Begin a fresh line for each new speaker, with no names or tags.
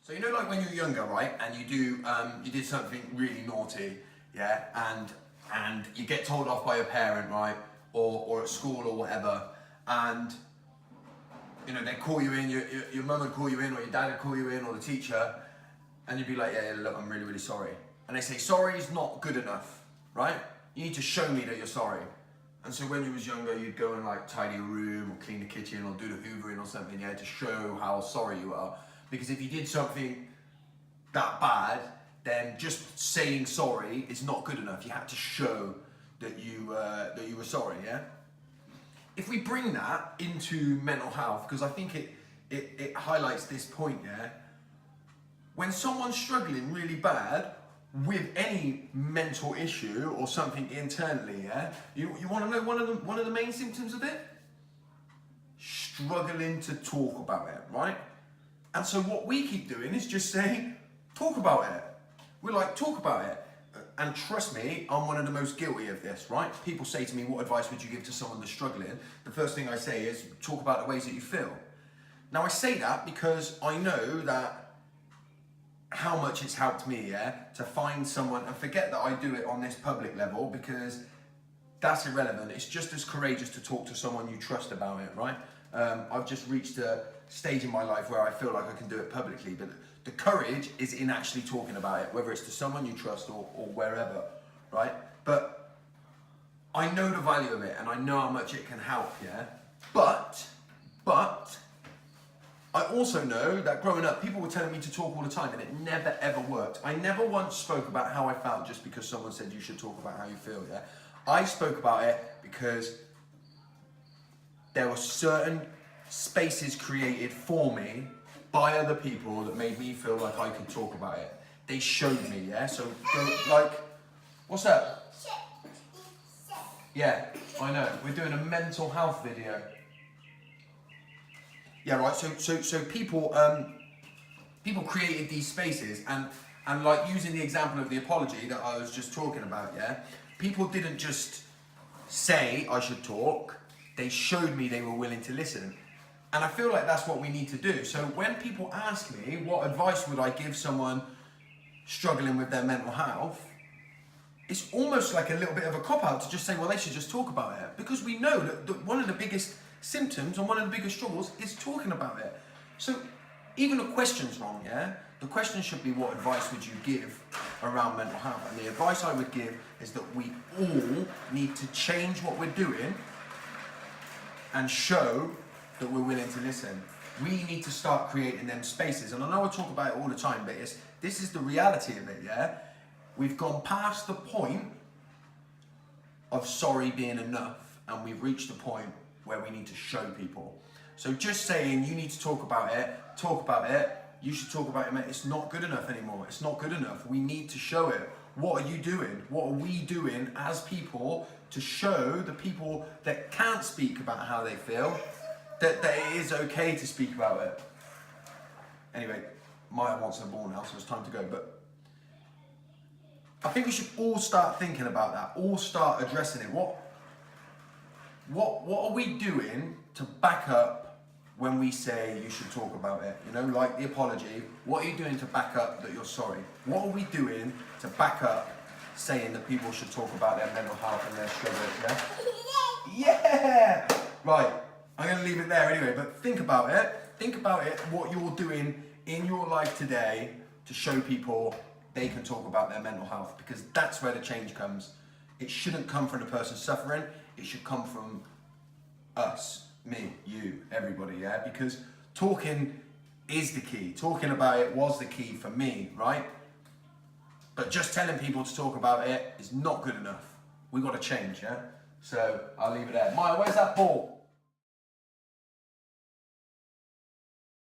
So you know, like when you're younger, right, and you did something really naughty, yeah, and you get told off by your parent, right, or at school or whatever, and you know they call you in, your mum would call you in, or your dad would call you in, or the teacher, and you'd be like, yeah, look, I'm really, really sorry, and they say sorry is not good enough, right? You need to show me that you're sorry. And so when you was younger, you'd go and like tidy a room or clean the kitchen or do the hoovering or something, yeah, to show how sorry you are. Because if you did something that bad, then just saying sorry is not good enough. You had to show that you were sorry, yeah? If we bring that into mental health, because I think it highlights this point, yeah? When someone's struggling really bad with any mental issue or something internally, yeah? You want to know one of the main symptoms of it? Struggling to talk about it, right? And so what we keep doing is just saying, talk about it. We're like, talk about it. And trust me, I'm one of the most guilty of this, right? People say to me, what advice would you give to someone that's struggling? The first thing I say is, talk about the ways that you feel. Now I say that because I know that how much it's helped me, yeah, to find someone, and forget that I do it on this public level because that's irrelevant. It's just as courageous to talk to someone you trust about it, right? I've just reached a stage in my life where I feel like I can do it publicly, but the courage is in actually talking about it, whether it's to someone you trust or wherever, right? But I know the value of it and I know how much it can help, yeah? But I also know that growing up, people were telling me to talk all the time and it never ever worked. I never once spoke about how I felt just because someone said you should talk about how you feel, yeah? I spoke about it because there were certain spaces created for me by other people that made me feel like I could talk about it. They showed me, yeah? So, like, what's up? Yeah, I know. We're doing a mental health video. Yeah, right. So people created these spaces, and like using the example of the apology that I was just talking about, yeah. People didn't just say I should talk; they showed me they were willing to listen, and I feel like that's what we need to do. So when people ask me what advice would I give someone struggling with their mental health, it's almost like a little bit of a cop-out to just say, well, they should just talk about it, because we know that one of the biggest symptoms and one of the biggest struggles is talking about it. So even the question's wrong, yeah? The question should be, what advice would you give around mental health? And the advice I would give is that we all need to change what we're doing and show that we're willing to listen. We need to start creating them spaces. And I know I talk about it all the time, but this is the reality of it, yeah? We've gone past the point of sorry being enough, and we've reached the point where we need to show people. So just saying you need to talk about it, you should talk about it, mate, it's not good enough anymore. It's not good enough. We need to show it. What are you doing? What are we doing as people to show the people that can't speak about how they feel that it is okay to speak about it? Anyway, Maya wants her ball now, so it's time to go. But I think we should all start thinking about that, all start addressing it. What are we doing to back up when we say you should talk about it? You know, like the apology, what are you doing to back up that you're sorry? What are we doing to back up saying that people should talk about their mental health and their struggles, yeah? Yeah! Right, I'm gonna leave it there anyway, but think about it. Think about it, what you're doing in your life today to show people they can talk about their mental health, because that's where the change comes. It shouldn't come from the person suffering, it should come from us, me, you, everybody, yeah? Because talking is the key. Talking about it was the key for me, right? But just telling people to talk about it is not good enough. We've got to change, yeah? So I'll leave it there. Maya, where's that ball?